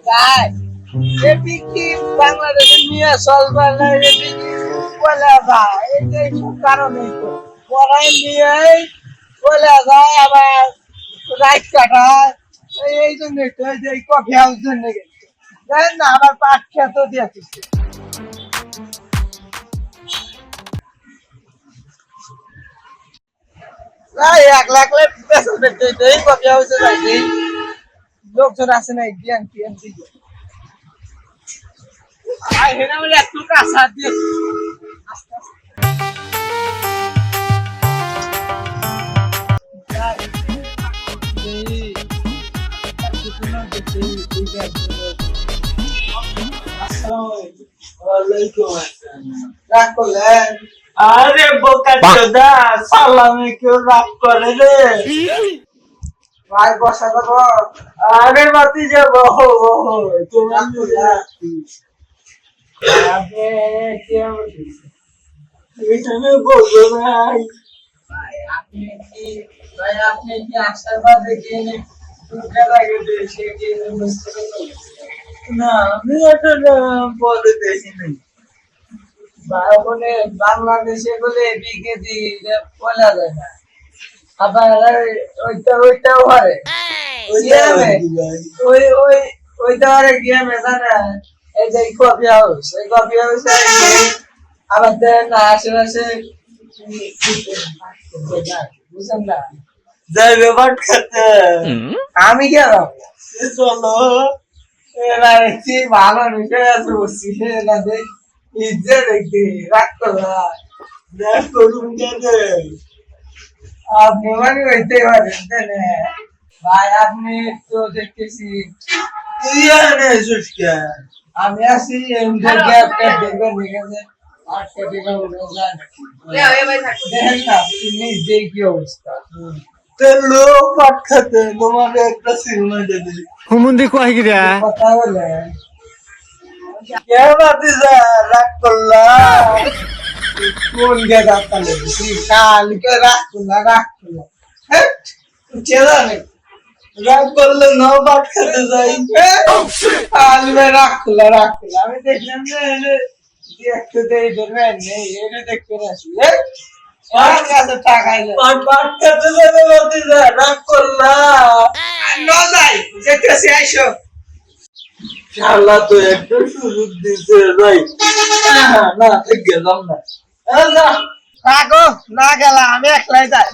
তাই এটি কি বাংলাদেশে নিয়ে চলবার না এটি কি বলে যায় এই যে সব কারণে তো পড়াই নিয়ে বলে যায় আবার রাইট কাটায় এই জন্য তো এই যে কফি হাউস জন্য গেছে জানেন না আবার পাট খেত দিয়েছে প্রায় 1 লাখ পেছন পেতে কফি হাউসে যাইতে লোকজন আছে না জ্ঞান টিএন দিকে আই হেনা বলে একটু কাঁচা দিয়ে আস্তে আরে বোকা চোদা সালামে কেউ রাগ করে রে ভাই বসা দেবো আরে বাতি যাব তোমার এখানে বলবো ভাই আপনি কি আশাবাদ দেখে লাগে সে কি বুঝতে পারছেন না আমি এটা বলে দেখিনি বলে বাংলাদেশে বলে বিকেজি বলা যায় না আবার ওইটাও হয় ওইটা আরে গেমে জানা এই যে কফি হাউস এই কফি হাউসে আমাদের না আশেপাশে বুঝলেন না যাই ব্যাপার খেতে আমি কেন চলো এরা দেখছি ভালো নিচে আছে বসছি এরা দেখ ইজ্জে দেখছি রাগ করলা দেখ করুন কেনে আপনি মানে হইতে পারেন ভাই আপনি তো দেখতেছি তুই এনে এসেছিস কে আমি আছি এমনি গ্যাপ দেখবেন দেখেছে 8 টাকা হলো জান দেখেন না নিজে কি অবস্থা তেলো পাট খেতে তোমার একটা সিনেমা দেখি হুমুন্দি কয় গিরা কথা বলে কে বাতি যা রাগ করলা কোন গে যাতালে কালকে রাখ হ্যাঁ চেলা নেই রাগ করলে না পাট খেতে যাই কালকে রাখ আমি দেখলাম যে দেখতে দেই ধরবেন নেই এটা দেখতে আসি আমার কাছে টাকা নেই পাট খেতে যাবে বাতি যা রাগ করলা না যাই যেতেছি আইসো শালা তো একটা সুযোগ দিছে যাই না ঠিক গেলাম না না গো না গেলাম আমি একলাই যাই